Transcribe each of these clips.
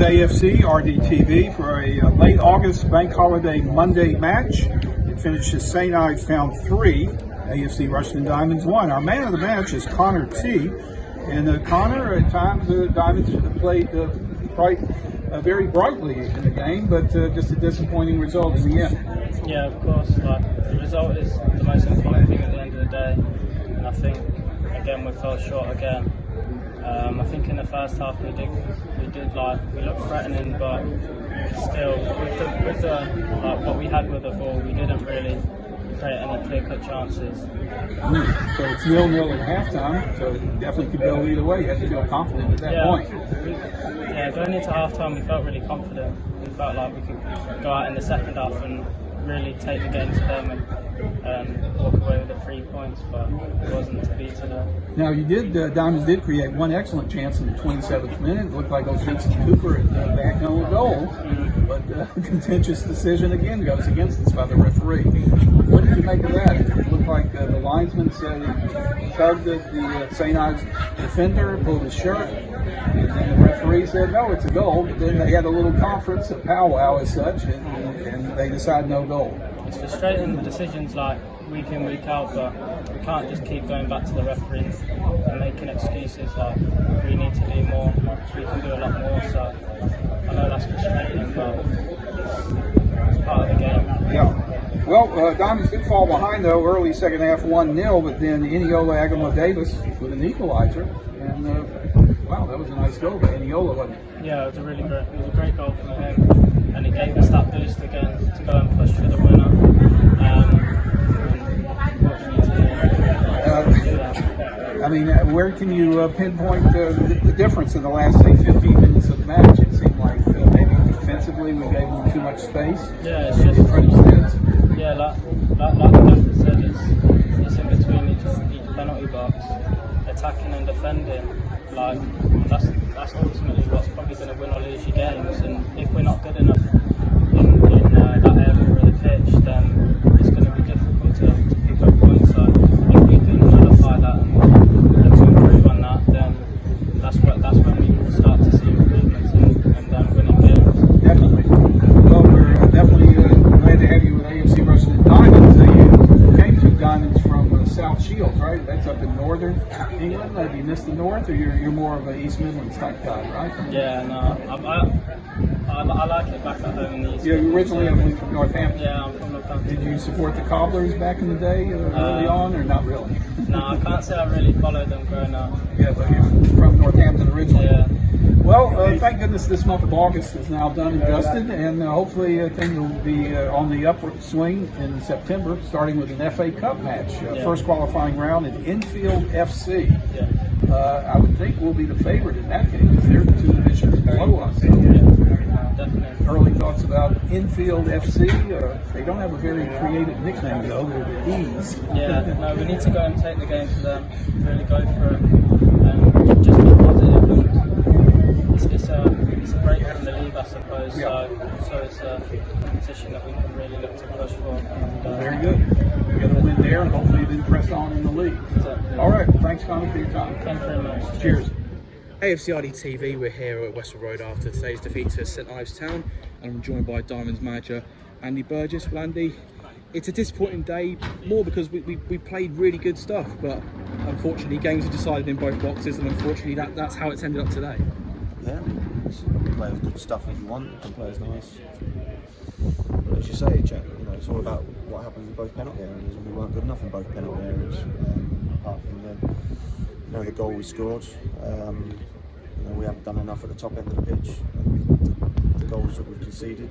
is AFCRDTV for a late August bank holiday Monday match. It finishes St Ives Town 3, AFC Rushden Diamonds 1. Our man of the match is Connor T. And Connor, at times the Diamonds played very brightly in the game, but just a disappointing result in the end. Yeah, of course. The result is the most important thing at the end of the day, and I think again we fell short again. I think in the first half we looked threatening, but still with what we had with the ball, we didn't really create any clear-cut chances. So it's 0-0 at halftime, so you definitely could go either way. You have to feel confident at that point. Going into halftime we felt really confident. We felt like we could go out in the second half and really take the game to them and walk away with the 3 points, but it wasn't to be today. Now Diamonds did create one excellent chance in the 27th minute. It looked like it was Vincent Cooper at the back on a goal, but a contentious decision again goes against us by the referee. What did you make of that? It looked like the linesman said he tugged at the St Ives defender, pulled his shirt, and then the referee said no, it's a goal. But then they had a little conference, a powwow as such, and they decided no goal. It's frustrating, the decisions like week in, week out, but we can't just keep going back to the referees and making excuses. Like, we need to do more, we can do a lot more, so I know that's frustrating, but it's part of the game. Yeah. Well, Diamonds did fall behind though, early second half 1-0, but then Eniola Agemoh-Davies with an equalizer, and wow, that was a nice goal by Eniola, wasn't it? Yeah, it was a great goal from him, and it gave us that boost again to go and push for the winner. I mean, where can you pinpoint the difference in the last, say, 15 minutes of the match? It seemed like maybe defensively we gave them too much space. Yeah, it's just yeah, like the gaffer said, it's in between each penalty box, attacking and defending. Like that's ultimately what's probably going to win or lose your games. And if we're not good enough in that area of the pitch, then it's going to be difficult to pick up points. So if we can nullify that and to improve on that, then that's when we will start to see improvements and winning games. Definitely. Well, we're definitely glad to have you with AFC Rushden Diamonds. You came to Diamonds from South Shields, right? That's up in northern England. Have you missed the north, or you're more of an East Midlands type guy, right? Yeah, no, I like it back at home in the East. Yeah, you originally from Northampton. Yeah, I'm from Northampton. Did you support the Cobblers back in the day, early on, or not really? No, I can't say I really followed them growing up. Yeah, but you're from Northampton originally. Yeah. Well, thank goodness this month of August is now done and dusted, and hopefully things will be on the upward swing in September, starting with an FA Cup match. First qualifying round at Enfield FC. Yeah. I would think we'll be the favorite in that game because they're 2 divisions below us. So, Definitely. Early thoughts about Enfield FC. They don't have a very creative nickname though. They're the E's. Yeah. No, we need to go and take the game to them. Really go for it and just be positive. It's a break from the league, I suppose. Yeah. So it's a competition that we can really look to push for. And, very good. We're going to win there and hopefully then press on in the league. Exactly. All right. Thanks, Connor, for your time. Thank you very much. Cheers. AFCRDTV, we're here at Westwood Road after today's defeat to St Ives Town, and I'm joined by Diamonds manager Andy Burgess. Well, Andy, it's a disappointing day, more because we played really good stuff, but unfortunately games are decided in both boxes, and unfortunately that's how it's ended up today. Yeah, players good stuff if you want, and players nice. But as you say, Jack, it's all about what happens in both penalty areas, and we weren't good enough in both penalty areas, apart from the goal we scored. We haven't done enough at the top end of the pitch. The goals that we've conceded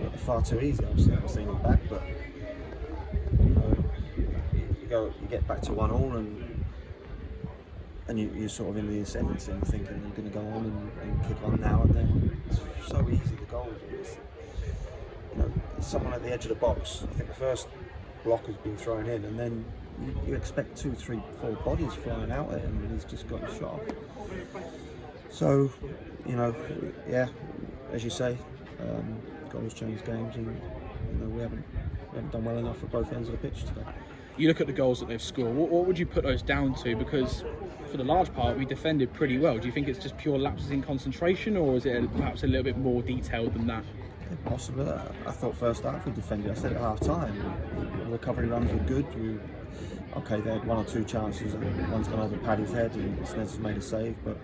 are far too easy. Obviously, I haven't seen them back, but you get back to 1-1 and you're sort of in the ascendancy and thinking you're going to go on and kick on now and then. It's so easy, the goal. It's someone at the edge of the box. I think the first block has been thrown in, and then you expect 2, 3, 4 bodies flying out at him, and he's just got a shot. So, as you say, goals change games, and we haven't done well enough at both ends of the pitch today. You look at the goals that they've scored. What would you put those down to? Because for the large part, we defended pretty well. Do you think it's just pure lapses in concentration, or is it perhaps a little bit more detailed than that? Possibly. I thought first half we defended. I said at half time, the recovery runs were good. They had one or two chances, and one's gone over Paddy's head, and Sneds has made a save. But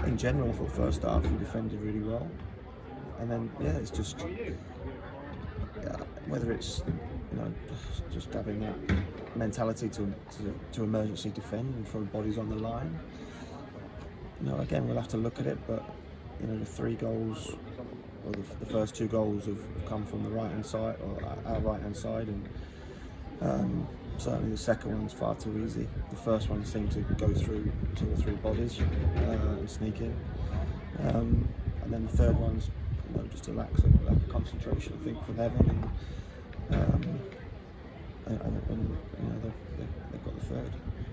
in general, I thought first half we defended really well. And then it's just whether it's just having that mentality to emergency defend and throw bodies on the line. Again, we'll have to look at it, but the 3 goals. Or the first 2 goals have come from the right hand side, or our right hand side, and certainly the second one's far too easy. The first one seemed to go through 2 or 3 bodies and sneak in, and then the third one's just a lack of concentration, I think, from Evan, and they've got the third.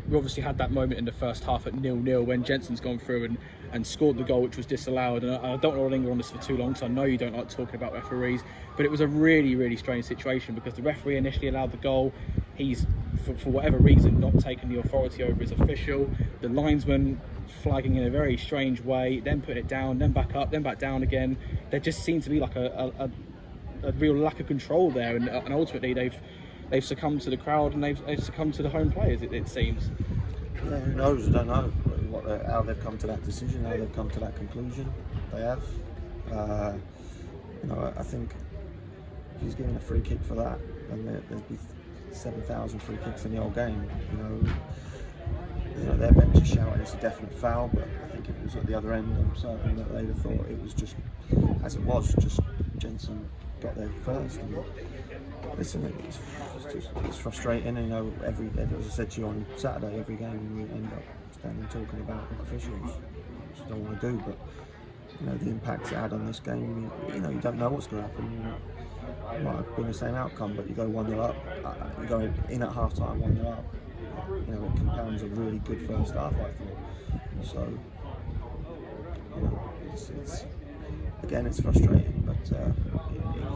We obviously had that moment in the first half at 0-0 when Jensen's gone through and scored the goal, which was disallowed. And I don't want to linger on this for too long, because I know you don't like talking about referees, but it was a really, really strange situation, because the referee initially allowed the goal. He's, for whatever reason, not taken the authority over his official. The linesman flagging in a very strange way, then putting it down, then back up, then back down again. There just seemed to be like a real lack of control there, and ultimately they've succumbed to the crowd, and they've succumbed to the home players, it seems. Yeah, who knows? I don't know how they've come to that decision, how they've come to that conclusion. They have. I think if he's given a free kick for that, then there'd be 7,000 free kicks in the whole game. Their bench is shouting it's a definite foul, but I think if it was at the other end, I'm certain that they'd have thought it was just, as it was, just Jensen got there first. And listen, it's frustrating. As I said to you on Saturday, every game we end up standing talking about officials, which I don't want to do, but the impact it had on this game, you don't know what's going to happen. It might have been the same outcome, but you go 1-0 up, you go in at half time 1-0 up. It compounds a really good first half, I thought. So, it's frustrating, but it is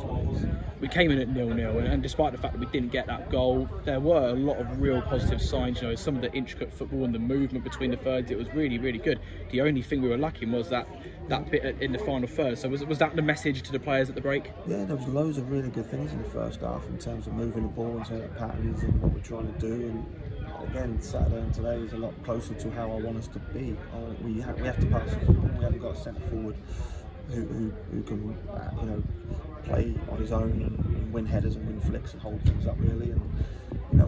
what it is. We came in at 0-0, and despite the fact that we didn't get that goal, there were a lot of real positive signs. Some of the intricate football and the movement between the thirds, it was really, really good. The only thing we were lacking was that bit in the final third. So was that the message to the players at the break? Yeah, there was loads of really good things in the first half in terms of moving the ball, in terms of patterns and what we're trying to do. And again, Saturday and today is a lot closer to how I want us to be. We have to pass the football. We haven't got a centre forward who can play on his own and win headers and win flicks and hold things up really. And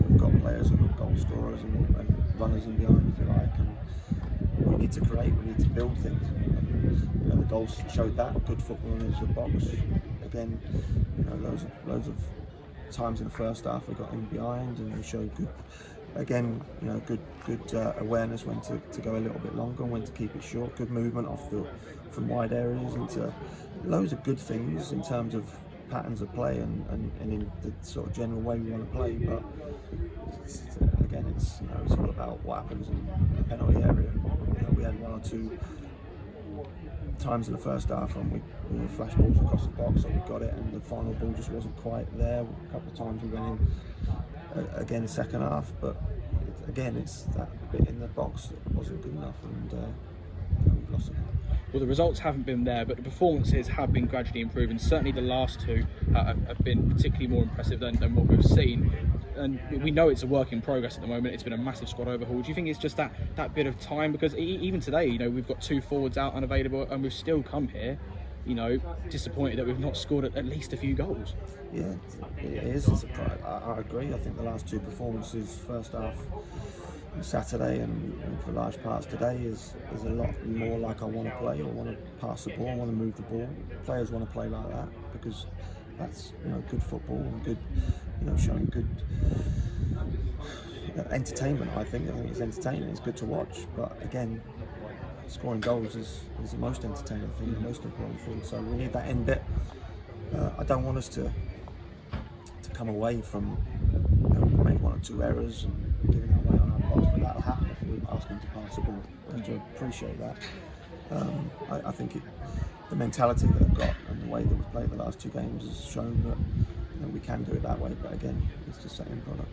we've got players who are goal scorers and runners in behind, if you like. And we need to create. We need to build things. And, the goals showed that good football in the edge of the box. Again, loads of times in the first half we got in behind and we showed good. Again, good awareness when to go a little bit longer, when to keep it short. Good movement from wide areas into loads of good things in terms of patterns of play and in the sort of general way we want to play. But it's all about what happens in the penalty area. We had 1 or 2 times in the first half when we flash balls across the box, so we got it, and the final ball just wasn't quite there. A couple of times we went in again second half, but it's that bit in the box that wasn't good enough, and we've lost it. Well, the results haven't been there, but the performances have been gradually improving. Certainly the last 2 have been particularly more impressive than what we've seen. And we know it's a work in progress at the moment. It's been a massive squad overhaul. Do you think it's just that bit of time? Because even today, we've got 2 forwards out unavailable, and we've still come here, disappointed that we've not scored at least a few goals. Yeah, it is. I agree. I think the last 2 performances, first half on Saturday and for large parts today, is a lot more like I want to play. I want to pass the ball. I want to move the ball. Players want to play like that because that's good football and good, showing good entertainment. I think it's entertaining. It's good to watch. But again, scoring goals is the most entertaining thing, the most important thing. So we need that end bit. I don't want us to come away from make 1 or 2 errors and giving it away on our box, but that'll happen if we ask them to pass the ball. And to appreciate that. I think the mentality that they've got and the way that we've played the last 2 games has shown that we can do it that way. But again, it's just setting product.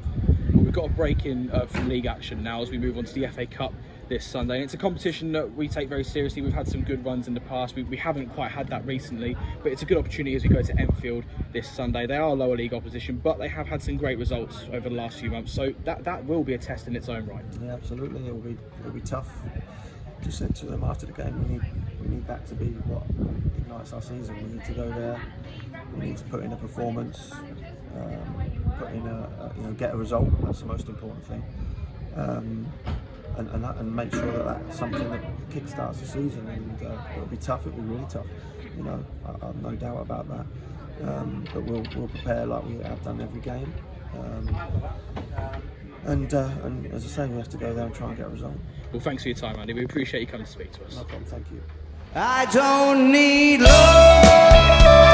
Well, we've got a break in from league action now as we move on to the FA Cup this Sunday. And it's a competition that we take very seriously. We've had some good runs in the past. We haven't quite had that recently, but it's a good opportunity as we go to Enfield this Sunday. They are lower league opposition, but they have had some great results over the last few months. So that will be a test in its own right. Yeah, absolutely. It'll be tough. Just said to them after the game, we need that to be what ignites our season. We need to go there. We need to put in a performance, put in get a result. That's the most important thing, and make sure that that's something that kickstarts the season. And it'll be tough. It'll be really tough. I've no doubt about that. But we'll prepare like we have done every game. And as I say, we have to go there and try and get a result. Well, thanks for your time, Andy. We appreciate you coming to speak to us. No problem. Thank you. I don't need love.